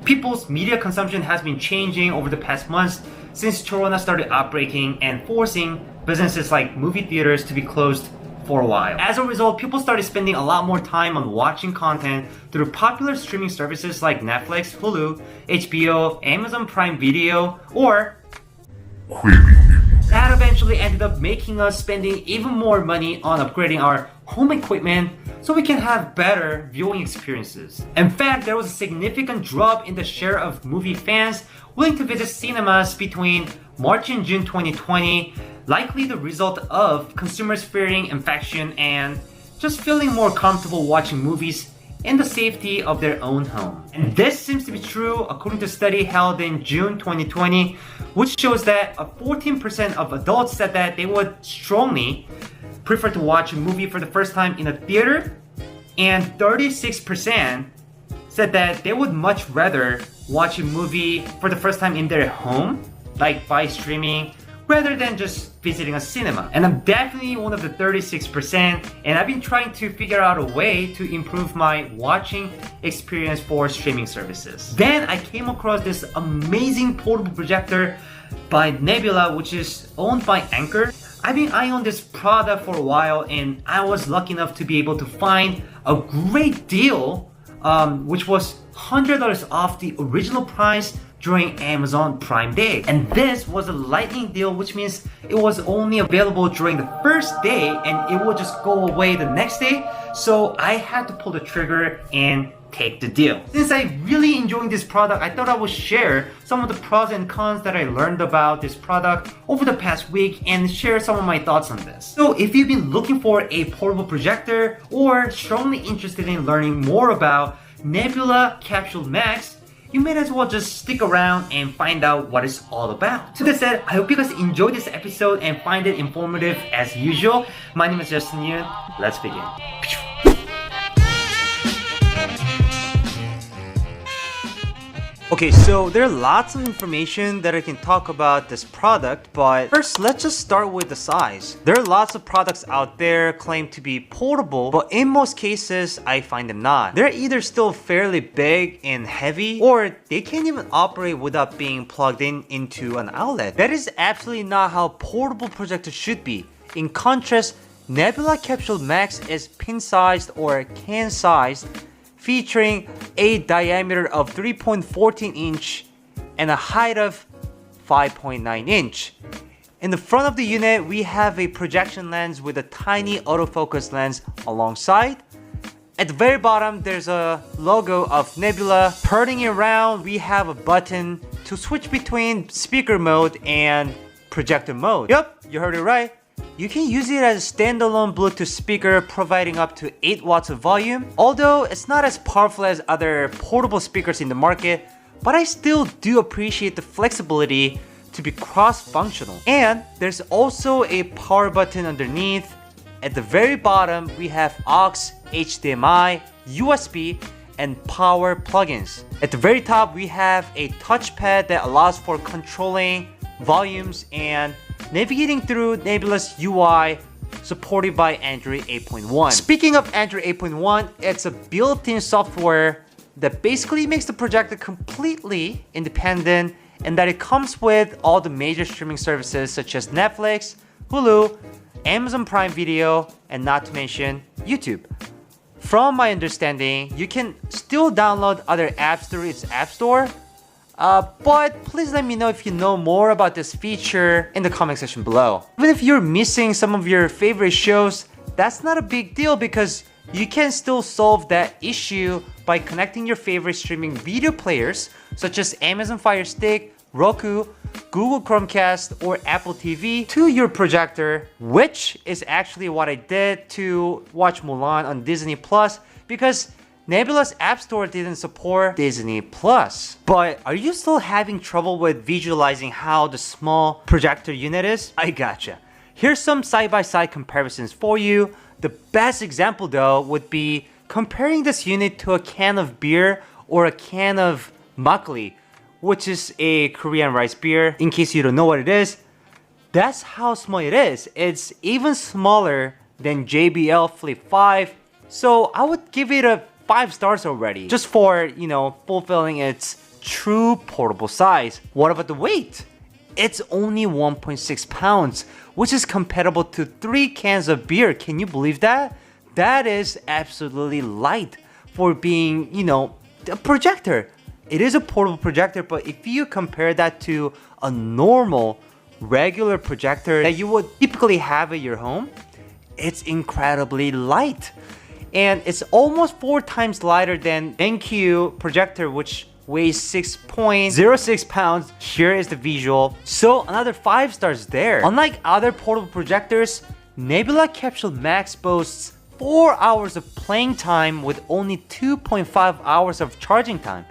People's media consumption has been changing over the past months since Corona started outbreaking and forcing businesses like movie theaters to be closed for a while. As a result, people started spending a lot more time on watching content through popular streaming services like Netflix, Hulu, HBO, Amazon Prime Video, or that eventually ended up making us spending even more money on upgrading our home equipment so we can have better viewing experiences. In fact, there was a significant drop in the share of movie fans willing to visit cinemas between March and June 2020, likely the result of consumers fearing infection and just feeling more comfortable watching movies in the safety of their own home. And this seems to be true according to a study held in June 2020, which shows that 14% of adults said that they would strongly prefer to watch a movie for the first time in a theater, and 36% said that they would much rather watch a movie for the first time in their home, like by streaming, rather than just visiting a cinema. And I'm definitely one of the 36%, and I've been trying to figure out a way to improve my watching experience for streaming services. Then I came across this amazing portable projector by Nebula, which is owned by Anker. I've been eyeing on this product for a while, and I was lucky enough to be able to find a great deal, which was $100 off the original price during Amazon Prime Day. And this was a lightning deal, which means it was only available during the first day and it will just go away the next day. So I had to pull the trigger and take the deal. Since I really enjoying this product, I thought I would share some of the pros and cons that I learned about this product over the past week and share some of my thoughts on this. So if you've been looking for a portable projector or strongly interested in learning more about Nebula Capsule Max, you may as well just stick around and find out what it's all about. To that said, I hope you guys enjoyed this episode and find it informative as usual. My name is Justin Yoon. Let's begin. Okay, so there are lots of information that I can talk about this product, but first let's just start with the size. There are lots of products out there claim to be portable, but in most cases I find them not. They're either still fairly big and heavy, or they can't even operate without being plugged in into an outlet. That is absolutely not how portable projectors should be. In contrast, Nebula Capsule Max is pin-sized or can-sized, featuring a diameter of 3.14 inch and a height of 5.9 inch. In the front of the unit, we have a projection lens with a tiny autofocus lens alongside. At the very bottom, there's a logo of Nebula. Turning it around, we have a button to switch between speaker mode and projector mode. Yup, you heard it right. You can use it as a standalone Bluetooth speaker, providing up to 8 watts of volume. Although it's not as powerful as other portable speakers in the market, but I still do appreciate the flexibility to be cross-functional. And there's also a power button underneath. At the very bottom, we have aux, HDMI, USB, and power plugins. At the very top, we have a touchpad that allows for controlling volumes and navigating through Nebula's UI, supported by Android 8.1. Speaking of Android 8.1, it's a built-in software that basically makes the projector completely independent, and that it comes with all the major streaming services such as Netflix, Hulu, Amazon Prime Video, and not to mention YouTube. From my understanding, you can still download other apps through its app store, but please let me know if you know more about this feature in the comment section below. Even if you're missing some of your favorite shows, that's not a big deal because you can still solve that issue by connecting your favorite streaming video players such as Amazon Fire Stick, Roku, Google Chromecast, or Apple TV to your projector, which is actually what I did to watch Mulan on Disney Plus because Nebula's App Store didn't support Disney Plus. But are you still having trouble with visualizing how the small projector unit is? I gotcha. Here's some side-by-side comparisons for you. The best example though would be comparing this unit to a can of beer or a can of makgeolli, which is a Korean rice beer. In case you don't know what it is, that's how small it is. It's even smaller than JBL Flip 5. So I would give it a 5 stars already, just for, fulfilling its true portable size. What about the weight? It's only 1.6 pounds, which is comparable to 3 cans of beer. Can you believe that? That is absolutely light for being, a projector. It is a portable projector, but if you compare that to a normal, regular projector that you would typically have at your home, it's incredibly light. And it's almost 4 times lighter than BenQ projector, which weighs 6.06 pounds. Here is the visual. So another 5 stars there. Unlike other portable projectors, Nebula Capsule Max boasts 4 hours of playing time with only 2.5 hours of charging time,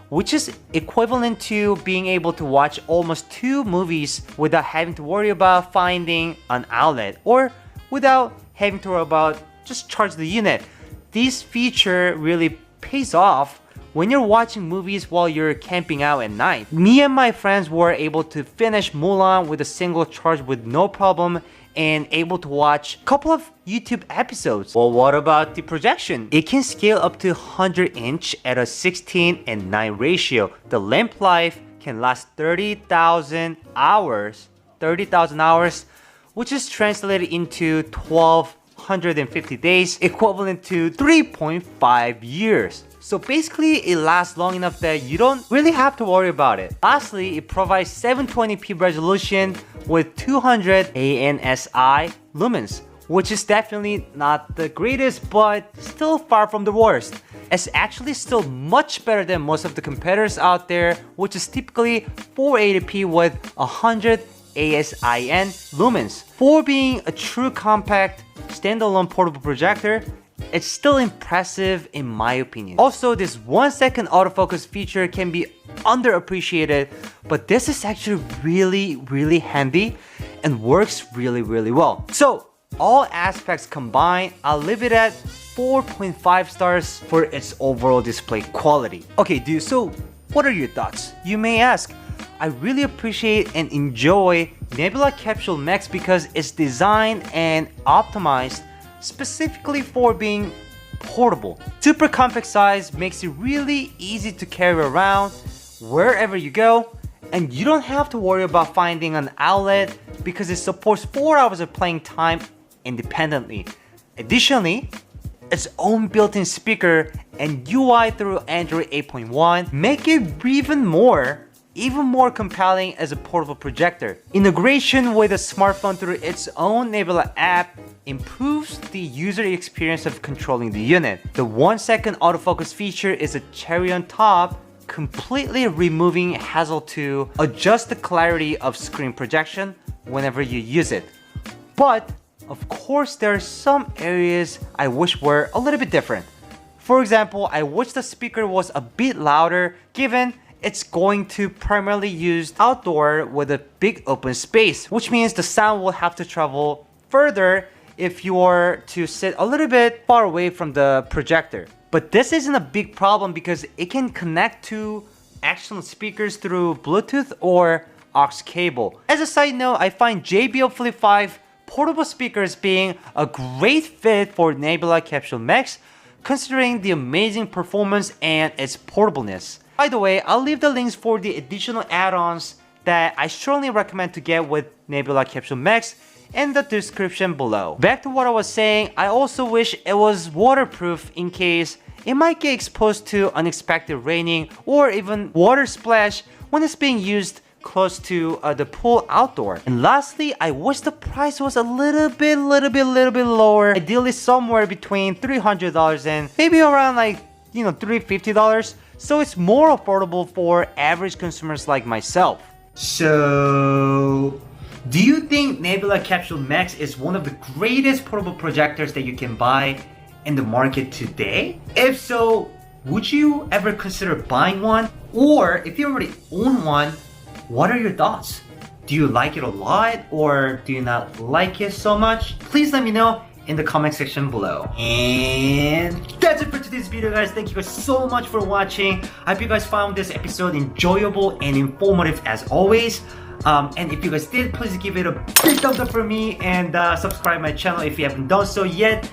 which is equivalent to being able to watch almost 2 movies without having to worry about finding an outlet or without having to worry about just charge the unit. This feature really pays off when you're watching movies while you're camping out at night. Me and my friends were able to finish Mulan with a single charge with no problem and able to watch a couple of YouTube episodes. Well, what about the projection? It can scale up to 100-inch at a 16:9 ratio. The lamp life can last 30,000 hours, which is translated into 1,250 days, equivalent to 3.5 years. So basically, it lasts long enough that you don't really have to worry about it. Lastly, it provides 720p resolution with 200 ANSI lumens, which is definitely not the greatest, but still far from the worst. It's actually still much better than most of the competitors out there, which is typically 480p with 100 ASIN lumens. For being a true compact, standalone portable projector, it's still impressive in my opinion. Also, this 1-second autofocus feature can be underappreciated, but this is actually really handy and works really well. So, all aspects combined, I'll leave it at 4.5 stars for its overall display quality. Okay, dude, so what are your thoughts? You may ask. I really appreciate and enjoy Nebula Capsule Max because it's designed and optimized specifically for being portable. Super compact size makes it really easy to carry around wherever you go, and you don't have to worry about finding an outlet because it supports 4 hours of playing time independently. Additionally, its own built-in speaker and UI through Android 8.1 make it even more compelling as a portable projector. Integration with a smartphone through its own Nebula app improves the user experience of controlling the unit. The 1-second autofocus feature is a cherry on top, completely removing hassle to adjust the clarity of screen projection whenever you use it. But of course, there are some areas I wish were a little bit different. For example, I wish the speaker was a bit louder given it's going to primarily use outdoor with a big open space, which means the sound will have to travel further if you are to sit a little bit far away from the projector. But this isn't a big problem because it can connect to external speakers through Bluetooth or aux cable. As a side note, I find JBL Flip 5 portable speakers being a great fit for Nebula Capsule Max, considering the amazing performance and its portableness. By the way, I'll leave the links for the additional add-ons that I strongly recommend to get with Nebula Capsule Max in the description below. Back to what I was saying, I also wish it was waterproof in case it might get exposed to unexpected raining or even water splash when it's being used close to the pool outdoor. And lastly, I wish the price was a little bit lower, ideally somewhere between $300 and maybe around $350, so it's more affordable for average consumers like myself. So, do you think Nebula Capsule Max is one of the greatest portable projectors that you can buy in the market today? If so, would you ever consider buying one? Or if you already own one, what are your thoughts? Do you like it a lot or do you not like it so much? Please let me know in the comment section below. And that's it for today's video, guys. Thank you guys so much for watching. I hope you guys found this episode enjoyable and informative as always. And if you guys did, please give it a big thumbs up for me and subscribe my channel if you haven't done so yet.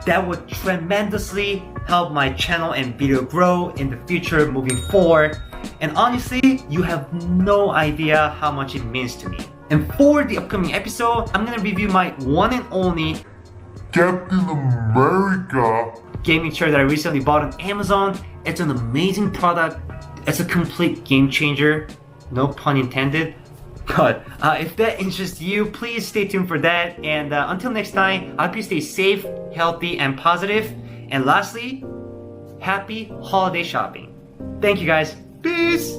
That would tremendously help my channel and video grow in the future moving forward. and honestly, you have no idea how much it means to me. And for the upcoming episode, I'm gonna review my one and only Captain America gaming chair that I recently bought on Amazon. It's an amazing product. It's a complete game changer. No pun intended. But if that interests you, please stay tuned for that. And until next time, I hope you stay safe, healthy, and positive. And lastly, happy holiday shopping. Thank you guys. Peace!